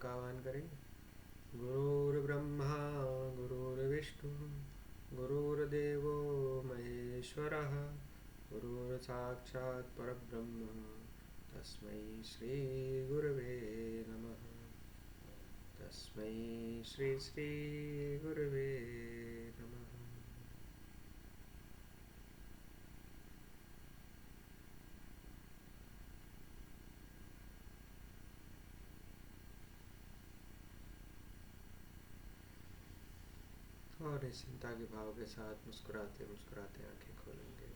का आह्वान करेंगे। गुरुर्ब्रह्मा गुरुर्विष्णु गुरुर्देवो महेश्वरः गुरुर्साक्षात् परब्रह्म तस्मै श्री गुरवे नमः। तस्मै श्री श्री गुरवे नमः। और निश्चिंता के भाव के साथ मुस्कुराते मुस्कुराते आंखें खोलेंगे।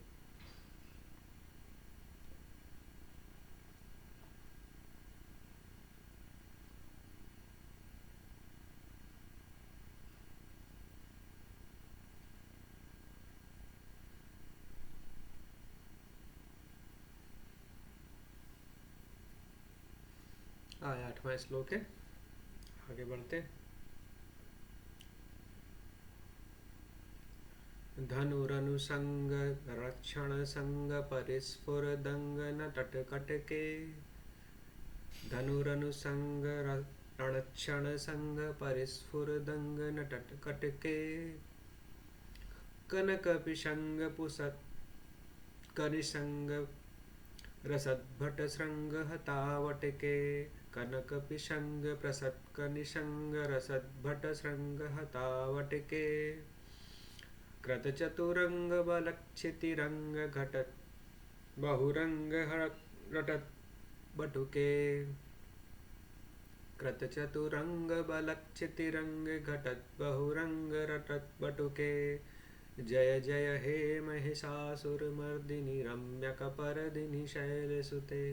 आज 8वां श्लोक है, आगे बढ़ते। धनुरनुसंग रक्षण संग परिस्फुरदंग न तटकटके। धनुरनुसंग रणक्षण संग परिस्फुरदंग न तटकटके। कनक पिशंग पुसत कनिसंग रसद्भट श्रृंग हतावटके। कनक पिशंग प्रसत कनिसंग रसद्भट श्रृंग हतावटके। कृत चतुरंग बलक्षितिरंग घटत बहुरंग रटत बटुके। कृत चतुरंग बलक्षितिरंग घटत बहुरंग रटत बटुके। जय जय हे महिषासुरमर्दिनि रम्यकपर्दिनि शैलसुते।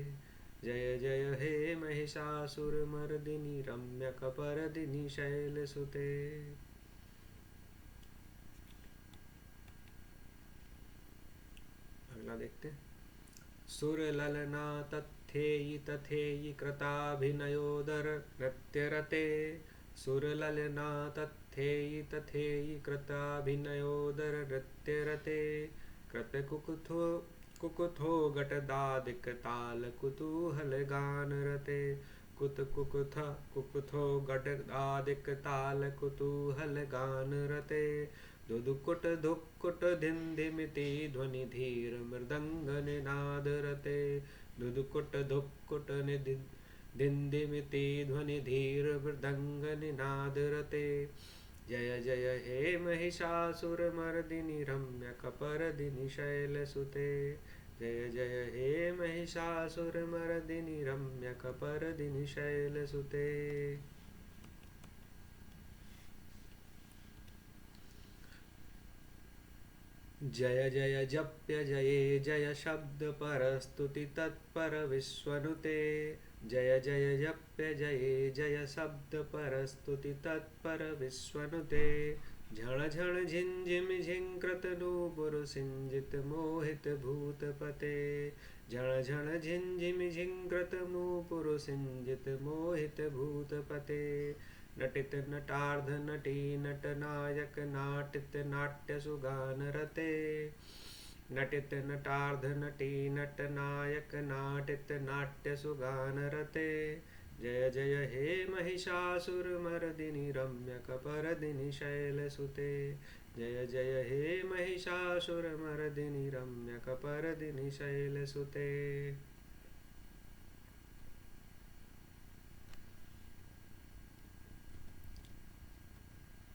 जय जय हे महिषासुरमर्दिनि रम्यकपर्दिनि शैलसुते। अगला देखते हैं। सुरललना तथेयि तथेयि कृताभिनयोदर नृत्यरते। सुरललना तथेयि तथेयि कृताभिनयोदर नृत्यरते। कृतकुकुथो कुकुथो घटदादिक ताल कुतूहल गान रते। कुकुथ कुकुथो घटदादिक ताल कुतूहल गान रते। दुदुकुट धुक्कुट धिन्धिमिति ध्वनि धीर मृदंग निनाद रते। दुदुकुट धुक्कुट धिन्धिमिति ध्वनि धीर मृदंग निनाद रते। जय जय हे महिषासुरमर्दिनि रम्यकपर्दिनि शैलसुते। जय जय हे महिषासुरमर्दिनि रम्यकपर्दिनि शैलसुते। जय जय जप्य जये जय शब्द परस्तुति तत्पर विश्वनुते। जय जय जप्य जये जय शब्द परस्तुति तत्पर विश्वनुते। झण झण झिंझिम झिंकृत नूपुर सिंजित मोहित भूतपते। झण झण झिंझिम झिंकृत नूपुर सिंजित मोहित भूतपते। नटित नटार्ध नटी नटनायक नाटित नाट्य सुगान रते। नटित नटार्ध नटी नटनायक नाटित नाट्य सुगान रते। जय जय हे महिषासुरमर्दिनि रम्यकपर्दिनि शैलसुते। जय जय हे महिषासुरमर्दिनि रम्यकपर्दिनि शैलसुते।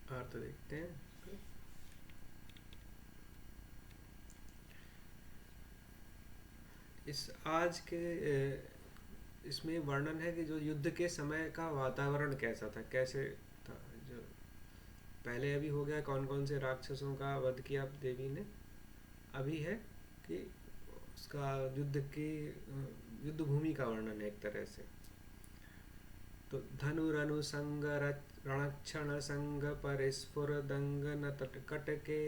अर्थ देखते हैं। इस आज के इसमें वर्णन है कि जो युद्ध के समय का वातावरण कैसा था, कैसे था। जो पहले अभी हो गया, कौन कौन से राक्षसों का वध किया देवी ने। अभी है कि उसका युद्ध भूमि का वर्णन है एक तरह से। तो धनुरनुसंग रणक्षण संग परिस्फुरदंग न तटकटके।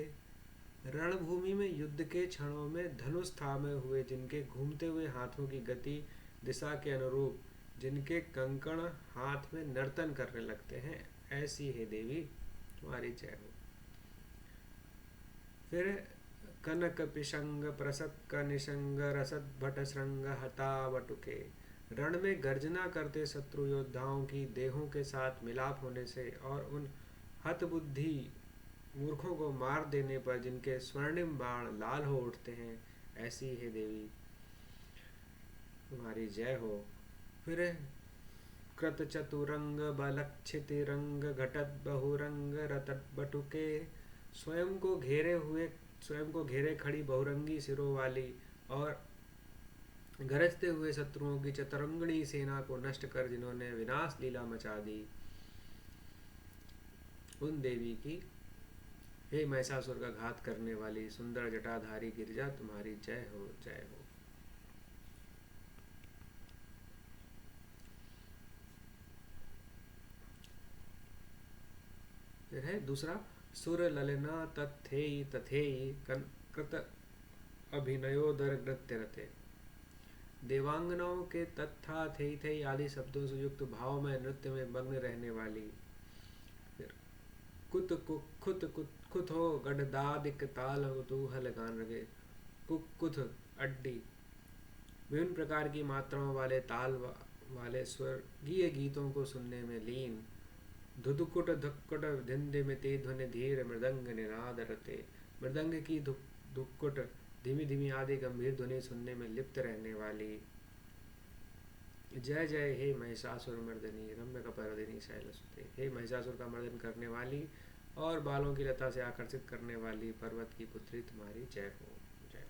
रणभूमि में युद्ध के क्षणों में धनुष थामे हुए जिनके घूमते हुए हाथों की गति दिशा के अनुरूप जिनके कंकण हाथ में नर्तन करने लगते हैं, ऐसी है देवी तुम्हारी जय हो। फिर कनक पिशंग प्रसत कनिशंग रसद भट श्रृंग हता बटुके। रण में गर्जना करते शत्रु योद्धाओं की देहों के साथ मिलाप होने से और उन हतबुद्धि मूर्खों को मार देने पर जिनके स्वर्णिम बाण लाल हो उठते हैं, ऐसी हे देवी तुम्हारी जय हो। फिर कृत चतुरंग बलक्षितिरंग घटत बहुरंग रतत बटुके, स्वयं को घेरे हुए स्वयं को घेरे खड़ी बहुरंगी सिरों वाली और गरजते हुए शत्रुओं की चतुरंगणी सेना को नष्ट कर जिन्होंने विनाश लीला मचा दी, उन देवी की, हे महिषासुर का घात करने वाली सुंदर जटाधारी गिरिजा तुम्हारी जय हो जय हो। फिर है दूसरा, सुर ललना तथेयी तथेयी कृत अभिनयोदर नृत्य रते, देवांगनाओं के तत्था थे थे आदि शब्दों से युक्त भाव में नृत्य में मग्न रहने वाली। फिर कुत खुत कुत खुत हो गढ़दादिक ताल कुतूहल गान रगे, कुथ अड्डी विभिन्न प्रकार की मात्राओं वाले ताल वाले स्वर्गीय गीतों को सुनने में लीन, धुधुकुट धुक्कुट धिंधिमिति ध्वनि धीर मृदंग निनाद रते, मृदंग की धुक्कुट धीमी धीमी आदि गंभीर ध्वनि सुनने में लिप्त रहने वाली। जय जय हे महिषासुर मर्दनी रम्य कपर्दिनी शैलसुते, हे महिषासुर का मर्दन करने वाली और बालों की लता से आकर्षित करने वाली पर्वत की पुत्री तुम्हारी जय हो जय हो।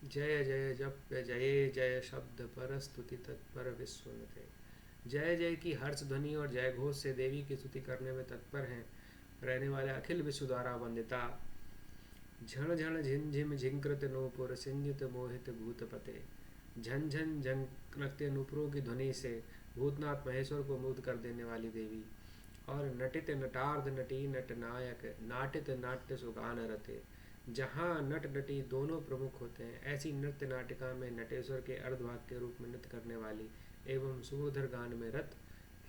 जय जय जप जय जय शब्द पर स्तुति तत्पर विश्वमते, जय जय की हर्ष ध्वनि और जय घोष से देवी की स्तुति करने में तत्पर हैं रहने वाले अखिल विश्व द्वारा वंदिता, झण झण झिन झिम झिंकृत नूपुर सिंजित मोहित भूतपते, झन झन झंकृत्य नूपुरों की ध्वनि से भूतनाथ महेश्वर को मुग्ध कर देने वाली देवी, और नटित नटार्ध नटी नट नायक नाटित नाट्य सुगान रते, जहाँ नट नटी दोनों प्रमुख होते हैं ऐसी नृत्य नाटिका में नटेश्वर के अर्धभाग के रूप में नृत्य करने वाली एवं सुमधुर गान में रत,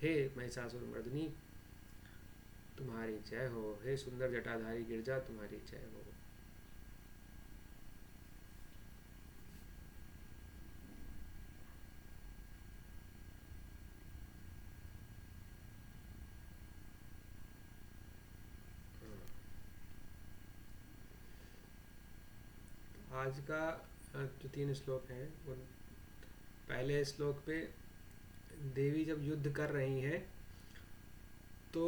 हे महिषासुर मर्दनी तुम्हारी जय हो, हे सुंदर जटाधारी गिरजा तुम्हारी जय हो। आज का जो 3 श्लोक हैं उन पहले श्लोक पे देवी जब युद्ध कर रही हैं तो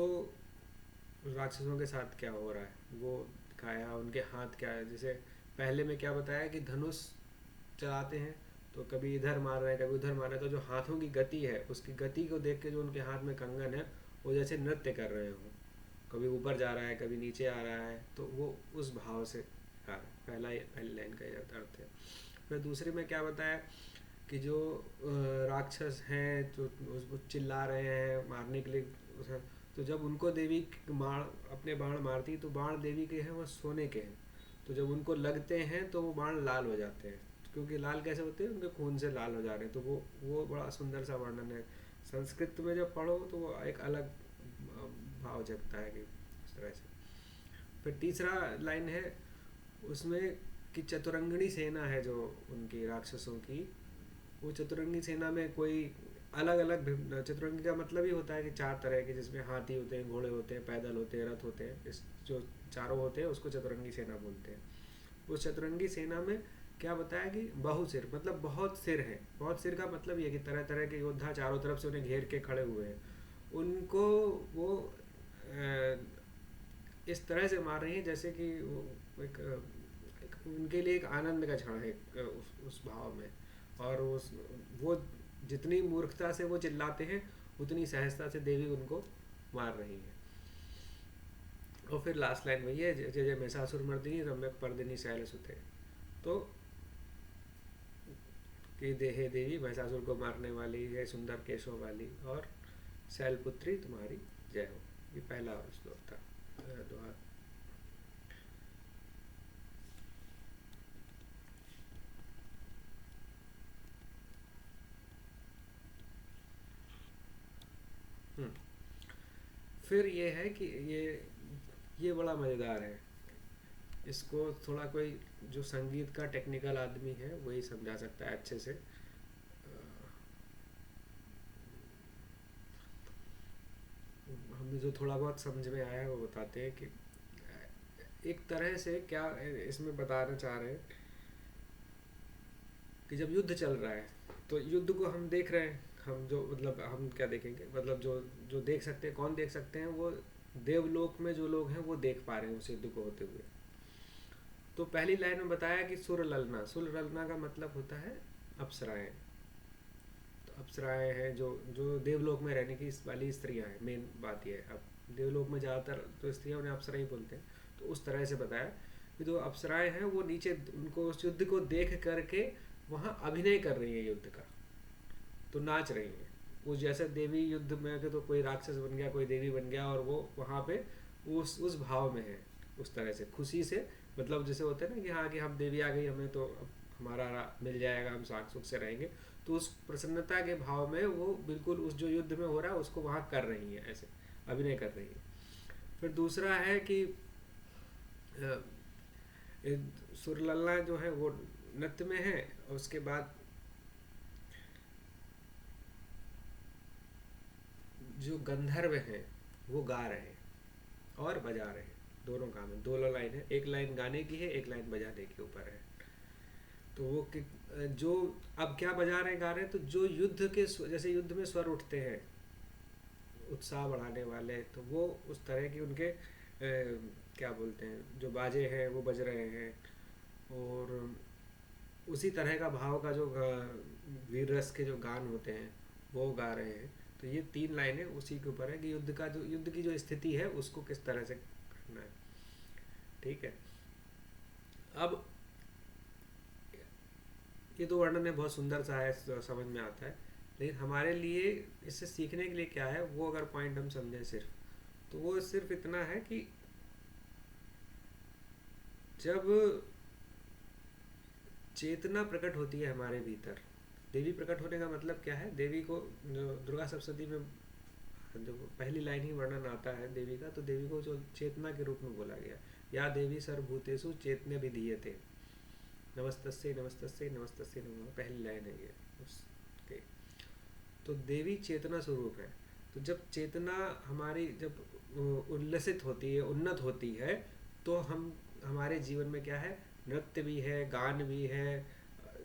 राक्षसों के साथ क्या हो रहा है वो दिखाया, उनके हाथ क्या है। जैसे पहले में क्या बताया कि धनुष चलाते हैं तो कभी इधर मार रहे हैं कभी उधर मार रहे हैं, तो जो हाथों की गति है उसकी गति को देख के जो उनके हाथ में कंगन है वो जैसे नृत्य कर रहे हो, कभी ऊपर जा रहा है कभी नीचे आ रहा है, तो वो उस भाव से पहली लाइन का अर्थ है। फिर दूसरे में क्या बताया कि जो राक्षस हैं जो उसको चिल्ला रहे हैं मारने के लिए, तो जब उनको देवी मार अपने बाण मारती तो बाण देवी के हैं वो सोने के हैं, तो जब उनको लगते हैं तो वो बाण लाल हो जाते हैं, क्योंकि लाल कैसे होते हैं उनके खून से लाल हो जा रहे हैं, तो वो बड़ा सुंदर सा वर्णन है। संस्कृत में जब पढ़ो तो वो एक अलग भाव जगता है कि इस तरह से। फिर तीसरा लाइन है उसमें कि चतुरंगणी सेना है जो उनकी राक्षसों की, वो चतुरंगी सेना में कोई अलग अलग चतुरंगी का मतलब ही होता है कि 4 तरह के, जिसमें हाथी होते हैं घोड़े होते हैं पैदल होते हैं रथ होते हैं, इस जो चारों होते हैं उसको चतुरंगी सेना बोलते हैं। उस चतुरंगी सेना में क्या बताया कि बहुसिर मतलब बहुत सिर है, बहुत सिर का मतलब ये कि तरह तरह के योद्धा चारों तरफ से उन्हें घेर के खड़े हुए हैं, उनको वो इस तरह से मार रही है जैसे कि वो एक उनके लिए एक आनंद का क्षण है उस भाव में, और वो जितनी मूर्खता से वो चिल्लाते हैं उतनी सहजता से देवी उनको मार रही है। और फिर लास्ट लाइन वही है, जय जय महिषासुर मर्दिनी रम्यक पर्दिनी शैलसुते, तो कि देहे देवी महिषासुर को मारने वाली है सुंदर केशों वाली और शैलपुत्री तुम्हारी जय हो। ये पहला श्लोक था दोहा। फिर ये है कि ये बड़ा मज़ेदार है। इसको थोड़ा कोई जो संगीत का टेक्निकल आदमी है वही समझा सकता है अच्छे से। हमें जो थोड़ा बहुत समझ में आया है वो बताते हैं कि एक तरह से क्या इसमें बताना चाह रहे हैं कि जब युद्ध चल रहा है तो युद्ध को हम देख रहे हैं। हम जो मतलब हम क्या देखेंगे, मतलब जो जो देख सकते हैं, कौन देख सकते हैं, वो देवलोक में जो लोग हैं वो देख पा रहे हैं उस युद्ध को होते हुए। तो पहली लाइन में बताया कि सुर ललना, सुर ललना का मतलब होता है अप्सराएं। तो अप्सराएं हैं जो जो देवलोक में रहने की वाली स्त्रियां हैं, मेन बात यह है। अब देवलोक में ज़्यादातर तो स्त्रियां उन्हें अप्सरा ही बोलते हैं। तो उस तरह से बताया कि जो अप्सराएं हैं वो नीचे उनको उस युद्ध को देख करके वहाँ अभिनय कर रही है युद्ध का, तो नाच रही हैं। वो जैसे देवी युद्ध में के तो कोई राक्षस बन गया, कोई देवी बन गया, और वो वहाँ पे उस भाव में है, उस तरह से खुशी से। मतलब जैसे होते हैं ना कि हाँ कि हम देवी आ गई, हमें तो अब हमारा मिल जाएगा, हम साथ सुख से रहेंगे। तो उस प्रसन्नता के भाव में वो बिल्कुल उस जो युद्ध में हो रहा है उसको वहाँ कर रही है, ऐसे अभिनय कर रही है। फिर दूसरा है कि सुरलल्ला जो है वो नृत्य में है, और उसके बाद जो गंधर्व हैं वो गा रहे हैं और बजा रहे हैं। दोनों काम है, दोनों लाइन है, एक लाइन गाने की है, एक लाइन बजाने के ऊपर है। तो वो जो अब क्या बजा रहे हैं गा रहे हैं, तो जो युद्ध के जैसे युद्ध में स्वर उठते हैं उत्साह बढ़ाने वाले, तो वो उस तरह की उनके क्या बोलते हैं जो बाजे हैं वो बज रहे हैं। और उसी तरह का भाव का जो वीर रस के जो गान होते हैं वो गा रहे हैं। तो ये तीन लाइनें उसी के ऊपर है कि युद्ध का जो युद्ध की जो स्थिति है उसको किस तरह से करना है। ठीक है। अब ये तो वर्णन है, बहुत सुंदर सा है, समझ में आता है। लेकिन हमारे लिए इससे सीखने के लिए क्या है, वो अगर पॉइंट हम समझें सिर्फ, तो वो सिर्फ इतना है कि जब चेतना प्रकट होती है हमारे भीतर, देवी प्रकट होने का मतलब क्या है, देवी को जो दुर्गा सप्तशती में जो पहली लाइन ही वर्णन आता है देवी का, तो देवी को जो चेतना के रूप में बोला गया, या देवी सर्वभूतेषु चेतने विधीयते, नमस्तस्यै नमस्तस्यै नमस्तस्यै नमः, पहली लाइन है ये उसके। तो देवी चेतना स्वरूप है। तो जब चेतना हमारी जब उल्लसित होती है, उन्नत होती है, तो हम हमारे जीवन में क्या है, नृत्य भी है, गान भी है,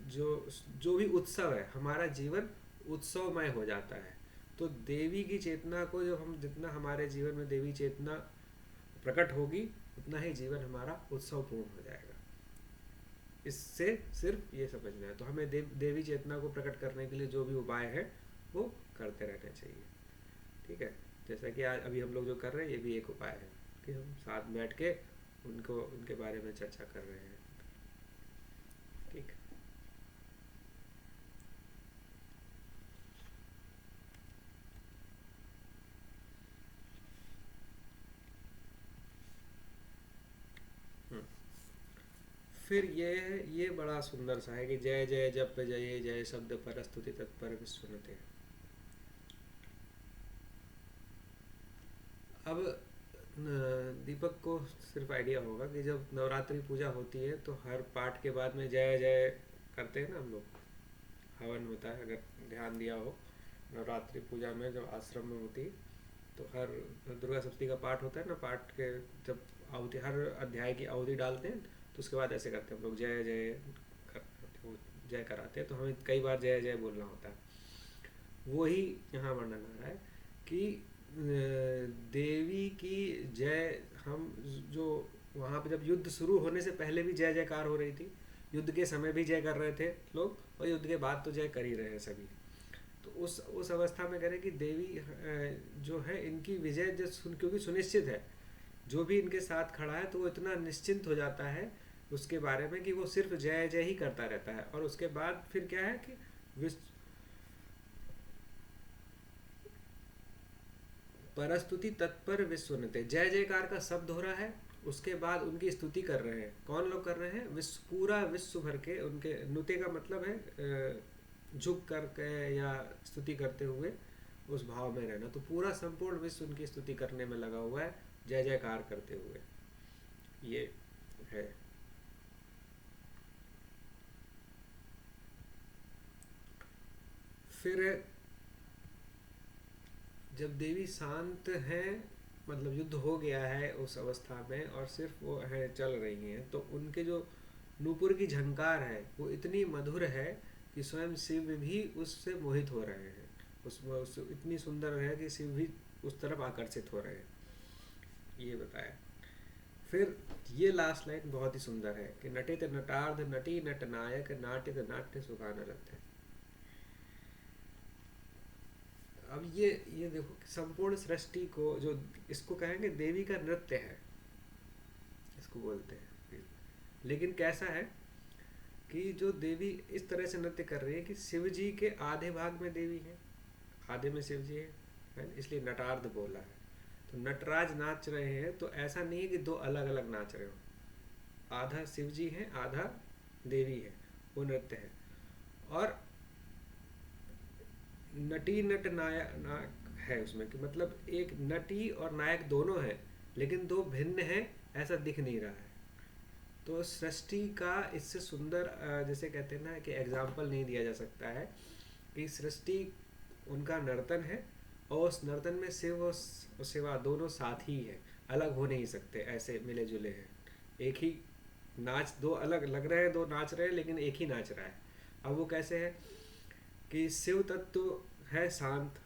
जो जो भी उत्सव है, हमारा जीवन उत्सवमय हो जाता है। तो देवी की चेतना को जब हम जितना हमारे जीवन में देवी चेतना प्रकट होगी उतना ही जीवन हमारा उत्सवपूर्ण हो जाएगा। इससे सिर्फ ये समझना है। तो हमें देवी चेतना को प्रकट करने के लिए जो भी उपाय है वो करते रहने चाहिए। ठीक है। जैसा कि आज अभी हम लोग जो कर रहे हैं ये भी एक उपाय है कि हम साथ बैठ के उनको उनके बारे में चर्चा कर रहे हैं। ठीक। हम्म। फिर ये बड़ा सुंदर सा है कि जय जय जप जय जय शब्द पर स्तुति तत्पर विश्वनते। अब दीपक को सिर्फ आइडिया होगा कि जब नवरात्रि पूजा होती है तो हर पाठ के बाद में जय जय करते हैं ना हम लोग, हवन होता है, अगर ध्यान दिया हो नवरात्रि पूजा में जो आश्रम में होती है, तो हर दुर्गा सप्तमी का पाठ होता है ना, पाठ के जब आहुति हर अध्याय की आहुति डालते हैं तो उसके बाद ऐसे करते हैं हम लोग, जय जय वो जय कराते हैं, तो हमें कई बार जय जय बोलना होता है। वही यहाँ वर्णन आ रहा है कि देवी की जय, हम जो वहाँ पे जब युद्ध शुरू होने से पहले भी जय जयकार हो रही थी, युद्ध के समय भी जय कर रहे थे लोग, और युद्ध के बाद तो जय कर ही रहे हैं सभी। तो उस अवस्था में करें कि देवी जो है इनकी विजय जो क्योंकि सुनिश्चित है, जो भी इनके साथ खड़ा है तो वो इतना निश्चिंत हो जाता है उसके बारे में कि वो सिर्फ जय जय ही करता रहता है। और उसके बाद फिर क्या है कि परस्तुति तत्पर विश्वनते, जय जयकार का शब्द हो रहा है, उसके बाद उनकी स्तुति कर रहे हैं। कौन लोग कर रहे हैं, पूरा विश्व भर के उनके नुते का मतलब है झुक करके या स्तुति करते हुए, उस भाव में रहना। तो पूरा संपूर्ण विश्व उनकी स्तुति करने में लगा हुआ है, जय जयकार करते हुए। ये है। फिर जब देवी शांत हैं, मतलब युद्ध हो गया है उस अवस्था में और सिर्फ वो है चल रही हैं, तो उनके जो नूपुर की झंकार है वो इतनी मधुर है कि स्वयं शिव भी उससे मोहित हो रहे हैं। उस इतनी सुंदर है कि शिव भी उस तरफ आकर्षित हो रहे हैं, ये बताया। फिर ये लास्ट लाइन बहुत ही सुंदर है कि नटित नटार्ध नटी नट नायक नाट्य नाट्य सुखान रथ। अब ये देखो कि संपूर्ण सृष्टि को जो इसको कहेंगे देवी का नृत्य है, इसको बोलते हैं। लेकिन कैसा है कि जो देवी इस तरह से नृत्य कर रही है कि शिव जी के आधे भाग में देवी है, आधे में शिव जी है, इसलिए नटार्ध बोला है। तो नटराज नाच रहे हैं, तो ऐसा नहीं है कि दो अलग अलग नाच रहे हो, आधा शिव जी है आधा देवी है, वो नृत्य है। और नटी नट नायक है उसमें, कि मतलब एक नटी और नायक दोनों हैं, लेकिन दो भिन्न हैं, ऐसा दिख नहीं रहा है। तो सृष्टि का इससे सुंदर जैसे कहते हैं ना कि एग्जाम्पल नहीं दिया जा सकता है कि सृष्टि उनका नर्तन है और उस नर्तन में शिव और शिवा दोनों साथ ही है, अलग हो नहीं सकते, ऐसे मिले जुले हैं। एक ही नाच, दो अलग लग रहे हैं, दो नाच रहे हैं, लेकिन एक ही नाच रहा है। अब वो कैसे है कि शिव तत्व है शांत,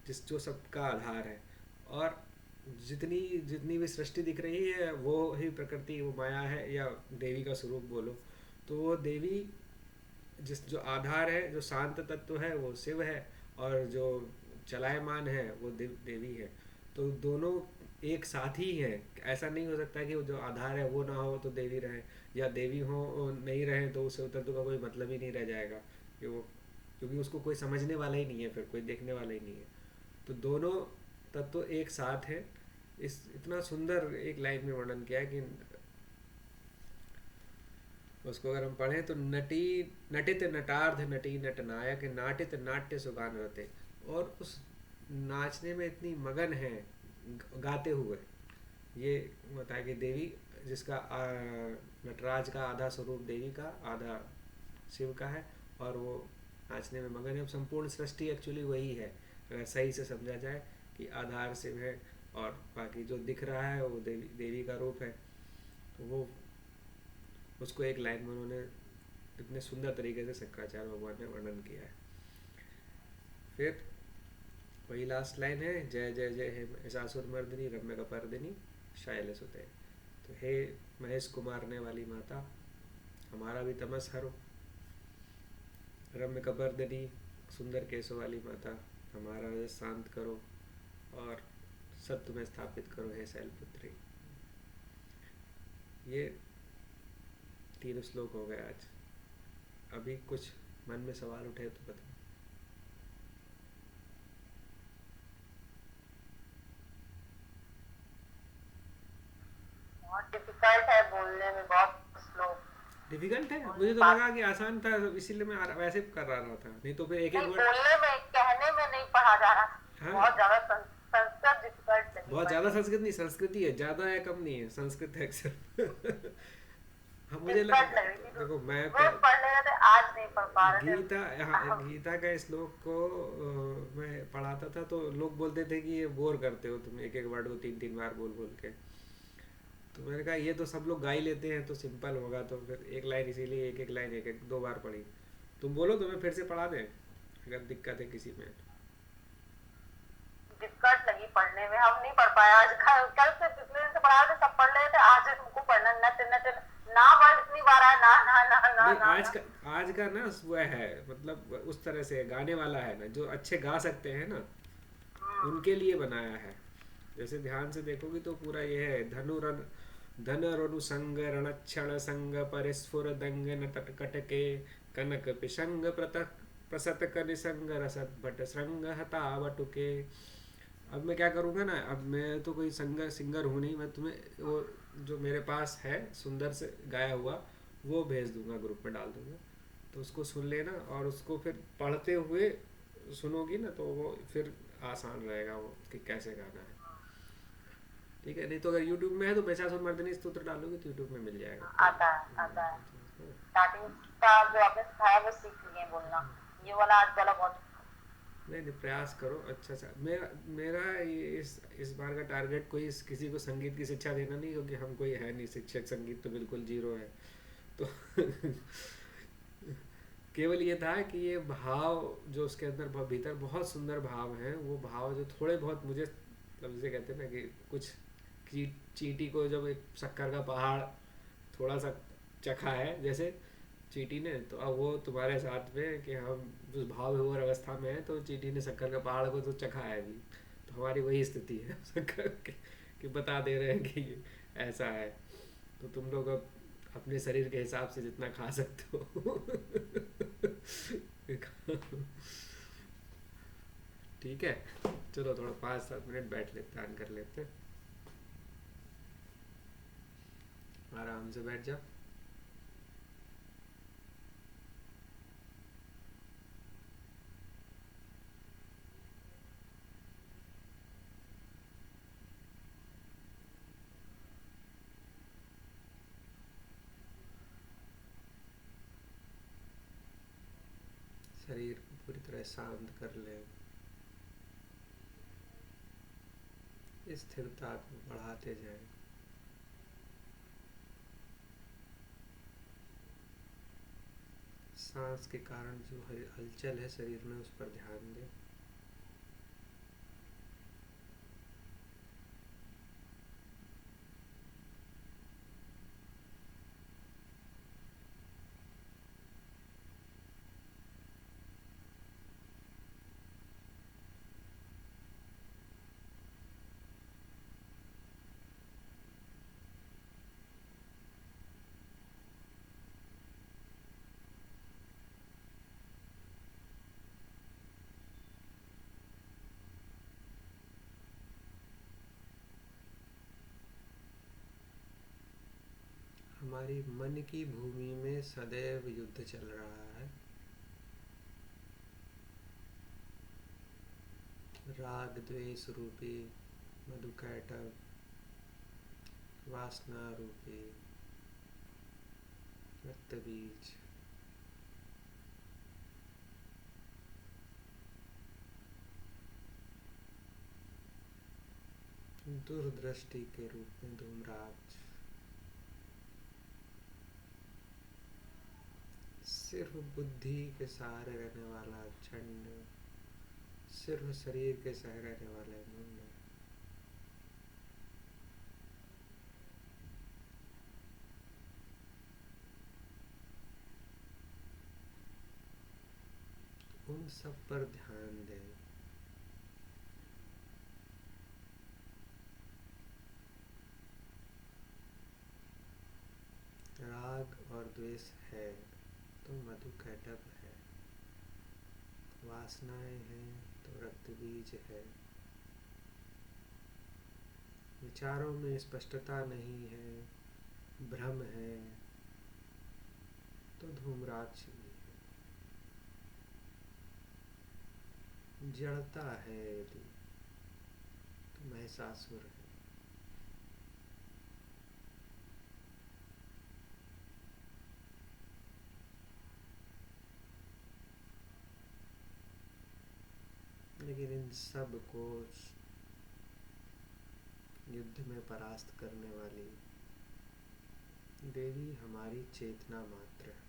जिस जो सबका आधार है, और जितनी जितनी भी सृष्टि दिख रही है वो ही प्रकृति, वो माया है या देवी का स्वरूप बोलो। तो वो देवी जिस जो आधार है, जो शांत तत्व है वो शिव है, और जो चलायमान है वो देवी है। तो दोनों एक साथ ही है। ऐसा नहीं हो सकता कि वो जो आधार है वो ना हो तो देवी रहे, या देवी हो नहीं रहे तो उस तत्व का कोई मतलब ही नहीं रह जाएगा कि वो, क्योंकि उसको कोई समझने वाला ही नहीं है, फिर कोई देखने वाला ही नहीं है। तो दोनों तत्व एक साथ है। इस इतना सुंदर एक लाइन में वर्णन किया है कि उसको अगर हम पढ़ें तो नटी नटित नटार्ध नटी नट नायक नाटित नाट्य सुगान रते। और उस नाचने में इतनी मगन है गाते हुए। ये बताया कि देवी जिसका नटराज का आधा स्वरूप देवी का आधा शिव का है, और वो नाचने में मगन है। अब संपूर्ण सृष्टि एक्चुअली वही है, अगर सही से समझा जाए कि आधार शिव है और बाकी जो दिख रहा है वो देवी का रूप है। तो वो उसको एक लाइन में उन्होंने इतने सुंदर तरीके से शंकराचार्य भगवान ने वर्णन किया है। फिर वही लास्ट लाइन है, जय जय जय हे महिषासुर मर्दिनी रम्य कपर्दिनी शैल सुते। तो हे महेश को मारने वाली माता, हमारा भी तमस हरो। रम्य कपर्दिनी सुंदर केसों वाली माता, हमारा रजस शांत करो और सत्य में स्थापित करो हे शैलपुत्री। ये 3 श्लोक हो गए आज। अभी कुछ मन में सवाल उठे तो बताओ। बहुत डिफिकल्ट है बोलने में, बहुत स्लो। डिफिकल्ट है, बोल मुझे नहीं तो लगा पाती। कि आसान था, इसीलिए मैं वैसे कर रहा था, नहीं तो फिर एक एक नहीं, वर्ड। बोलने में कहने में नहीं पढ़ा जा रहा। हाँ, बहुत ज्यादा संस्कृत डिफिकल्ट लगी बहुत ज़्यादा पढ़ने में। संस्कृत नहीं, संस्कृति है, ज़्यादा है कम नहीं है, संस्कृत है अक्सर। हाँ मुझे डिफिकल्ट लग रही थी तो देखो मैं रोज पढ़ ले रहे थे, आज नहीं पढ़ पा रहे गीता, हाँ थे। गीता का श्लोक को मैं पढ़ाता था तो लोग बोलते थे कि ये बोर करते हो तुम, एक एक वर्ड को 3 3 बार बोल बोल के। तो मैंने कहा ये तो सब लोग गा ही लेते हैं तो सिंपल होगा, तो फिर एक लाइन, इसीलिए एक एक लाइन एक एक 2 बार पढ़ी। तुम बोलो तो मैं फिर से पढ़ा दें अगर दिक्कत है किसी में। दिक्कत लगी पढ़ने में, हम नहीं पढ़ पाए आज। कल से पिछले दिन से पढ़ा रहे थे, सब पढ़ रहे थे, आज हमको पढ़ना नच नच ना वर्ड इतनी बार आया, ना ना ना ना नहीं, ना आज ना। का, आज का ना वह है, मतलब उस तरह से गाने वाला है ना, जो अच्छे गा सकते हैं ना उनके लिए बनाया है। जैसे ध्यान से देखोगे तो पूरा ये है, धन रनु संग रणक्षण संग परिस्फुर दंग नटक कटके कनक पिशंग प्रतक प्रसत कनिसंग रसत भट श्रृंग हता बटुके। अब मैं क्या करूँगा ना, अब मैं तो कोई सिंगर हूँ नहीं, मैं तुम्हें वो जो मेरे पास है सुंदर से गाया हुआ वो भेज दूंगा, ग्रुप में डाल दूंगा, तो उसको सुन लेना और उसको फिर पढ़ते हुए सुनोगी ना तो वो फिर आसान रहेगा वो कि कैसे गाना है। ठीक है, नहीं तो अगर यूट्यूब में है तो महिषासुरमर्दिनी स्तोत्र डालोगे तो यूट्यूब में मिल जाएगा कोई। आता है, आता है। हाँ। स्टार्टिंग का जो आपने सिखाया वो सीख लिए बोलना। ये वाला आज वाला बहुत। नहीं नहीं, प्रयास करो अच्छा सा। मेरा मेरा इस बार का टारगेट कोई किसी को संगीत की शिक्षा देना नहीं, क्योंकि हम कोई है नहीं शिक्षक, संगीत तो बिल्कुल जीरो है। तो केवल ये था कि ये भाव जो उसके अंदर भीतर बहुत सुंदर भाव हैं, वो भाव जो थोड़े बहुत मुझे, मतलब जिसे कहते हैं ना कि कुछ चींटी को जब एक शक्कर का पहाड़ थोड़ा सा चखा है, जैसे चींटी ने, तो अब वो तुम्हारे साथ में कि हम उस भाव विभोर अवस्था में है, तो चींटी ने शक्कर का पहाड़ को तो चखा है भी। तो हमारी वही स्थिति है शक्कर कि बता दे रहे हैं कि ऐसा है। तो तुम लोग अब अपने शरीर के हिसाब से जितना खा सकते हो ठीक है, चलो थोड़ा 5-7 मिनट बैठ लेते हैं, कर लेते हैं, आराम से बैठ जाओ। शरीर को पूरी तरह शांत कर ले, स्थिरता को बढ़ाते जाए। सांस के कारण जो हलचल है शरीर में उस पर ध्यान दें। हमारी मन की भूमि में सदैव युद्ध चल रहा है। राग द्वेष रूपी मधुकैटभ, वासना रूपी रक्त बीज, दूरदृष्टि के रूप में धूम्राक्ष, सिर्फ बुद्धि के सहारे रहने वाला चंड, सिर्फ शरीर के सहारे रहने वाले मुंड, उन सब पर ध्यान दें। राग और द्वेष है तो मधुकैटभ है, वासनाएं हैं तो रक्त बीज है, विचारों में स्पष्टता नहीं है, भ्रम है तो धूम्राक्ष भी है, जड़ता है यदि तो महिषासुर है। लेकिन इन सब को युद्ध में परास्त करने वाली देवी हमारी चेतना मात्र है।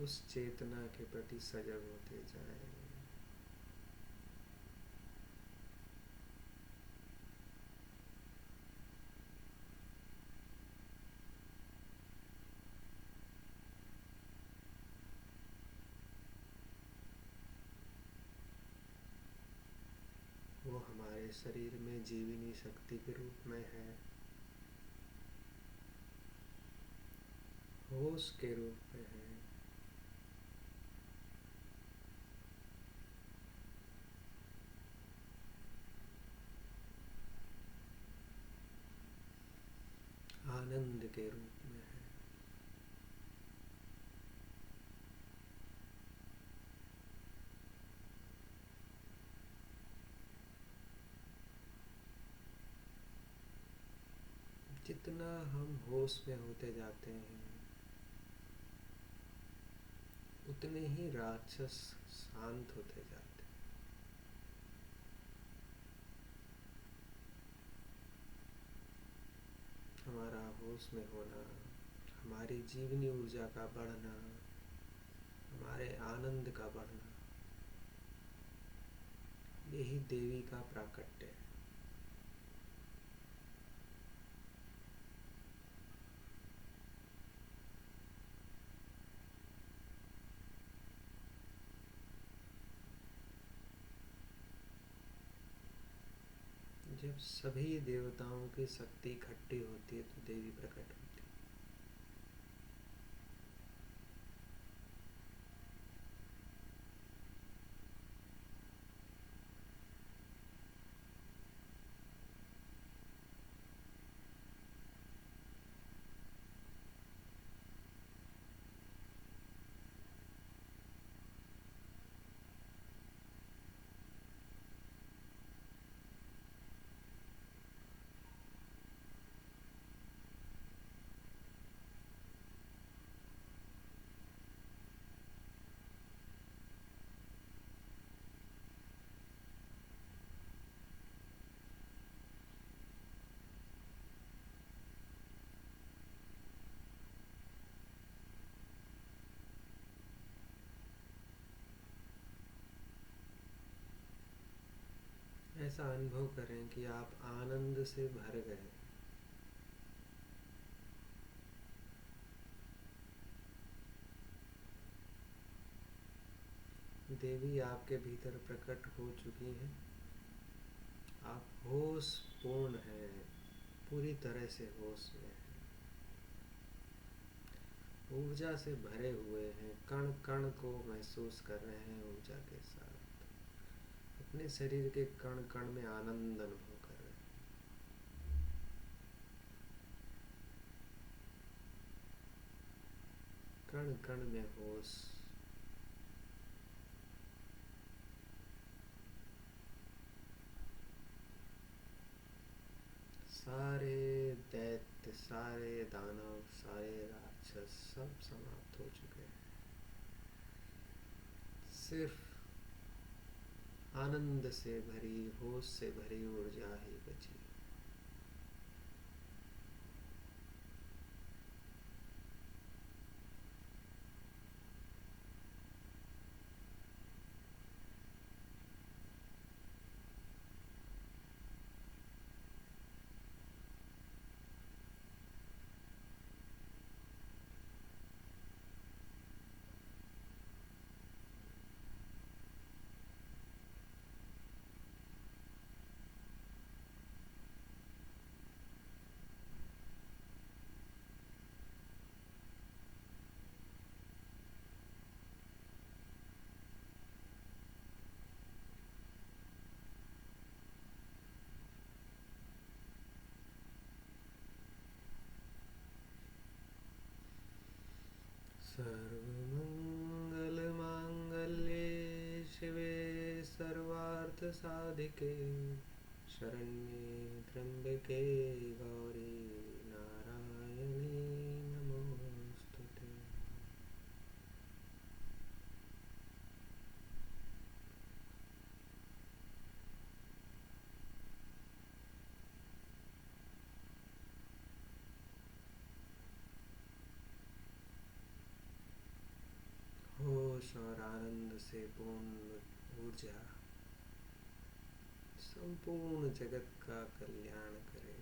उस चेतना के प्रति सजग होते जाएं। वो हमारे शरीर में जीवनी शक्ति के रूप में है, होश के रूप में है, आनंद के रूप में है। जितना हम होश में होते जाते हैं उतने ही राक्षस शांत होते जाते हैं। हमारा होश में होना, हमारी जीवनी ऊर्जा का बढ़ना, हमारे आनंद का बढ़ना, यही देवी का प्राकट्य है। जब सभी देवताओं की शक्ति इकट्ठी होती है तो देवी प्रकट होती है। ऐसा अनुभव करें कि आप आनंद से भर गए। देवी आपके भीतर प्रकट हो चुकी हैं। आप होश पूर्ण हैं, पूरी तरह से होश में हैं, ऊर्जा से भरे हुए हैं, कण कण को महसूस कर रहे हैं ऊर्जा के साथ। अपने शरीर के कण कण में आनंद अनुभव कर रहे हैं। कण कण में होश। सारे दैत्य, सारे दानव, सारे राक्षस सब समाप्त हो चुके हैं। सिर्फ आनंद से भरी, होश से भरी ऊर्जा ही बची। सर्वमंगलमांगल्ये शिवे सर्वार्थसाधिके शरण्ये त्र्यंबके गौरी नारायणी नमोस्तुते। होश और आनंद से पूर्ण ऊर्जा संपूर्ण जगत का कल्याण करे,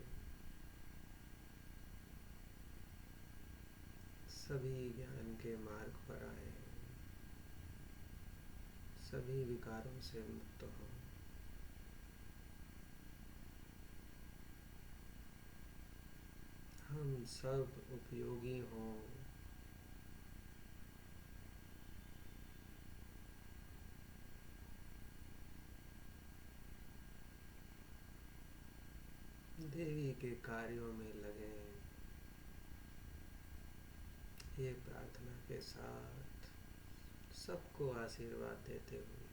सभी ज्ञान के मार्ग पर आए, सभी विकारों से मुक्त हो। हम सब उपयोगी हों। देवी के कार्यों में लगे। ये प्रार्थना के साथ सबको आशीर्वाद देते हुए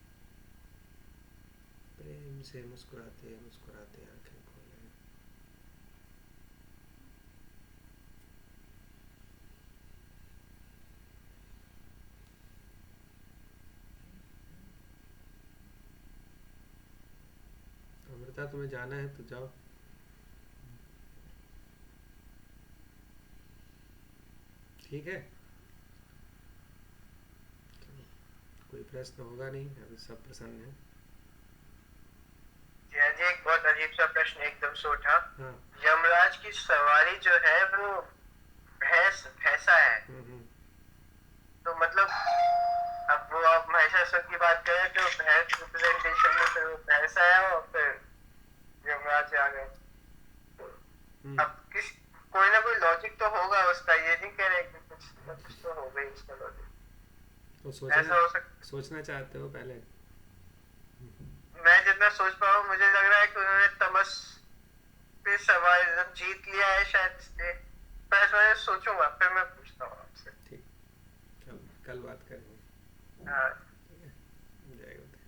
प्रेम से मुस्कुराते मुस्कुराते आंखें खोलें। बता, तुम्हें जाना है तो जाओ। ठीक है, कोई प्रश्न होगा नहीं, अभी सब प्रसन्न है। जी हाँ जी, एक बहुत अजीब सा प्रश्न एकदम से उठा। हाँ। यमराज की सवारी जो है वो भैंसा है, हम्म। तो मतलब अब वो आप महिषासुर की बात करें तो भैंस रिप्रेजेंटेशन में फिर वो भैंसा है और फिर यमराज आ गए। हम्म। अब किस कोई ना कोई लॉजिक तो होगा उसका, ये नहीं कह रहे कि कुछ ना कुछ तो होगा ही उसका लॉजिक। तो ऐसा हो सकता, सोचना चाहते हो पहले? मैं जितना सोच पा रहा हूँ मुझे लग रहा है कि उन्होंने तमस पे सवार जीत लिया है शायद, इसलिए पर मैं सोचूंगा फिर मैं पूछता हूँ आपसे। ठीक, कल बात करेंगे। हाँ। ठीक है, जय गुरु।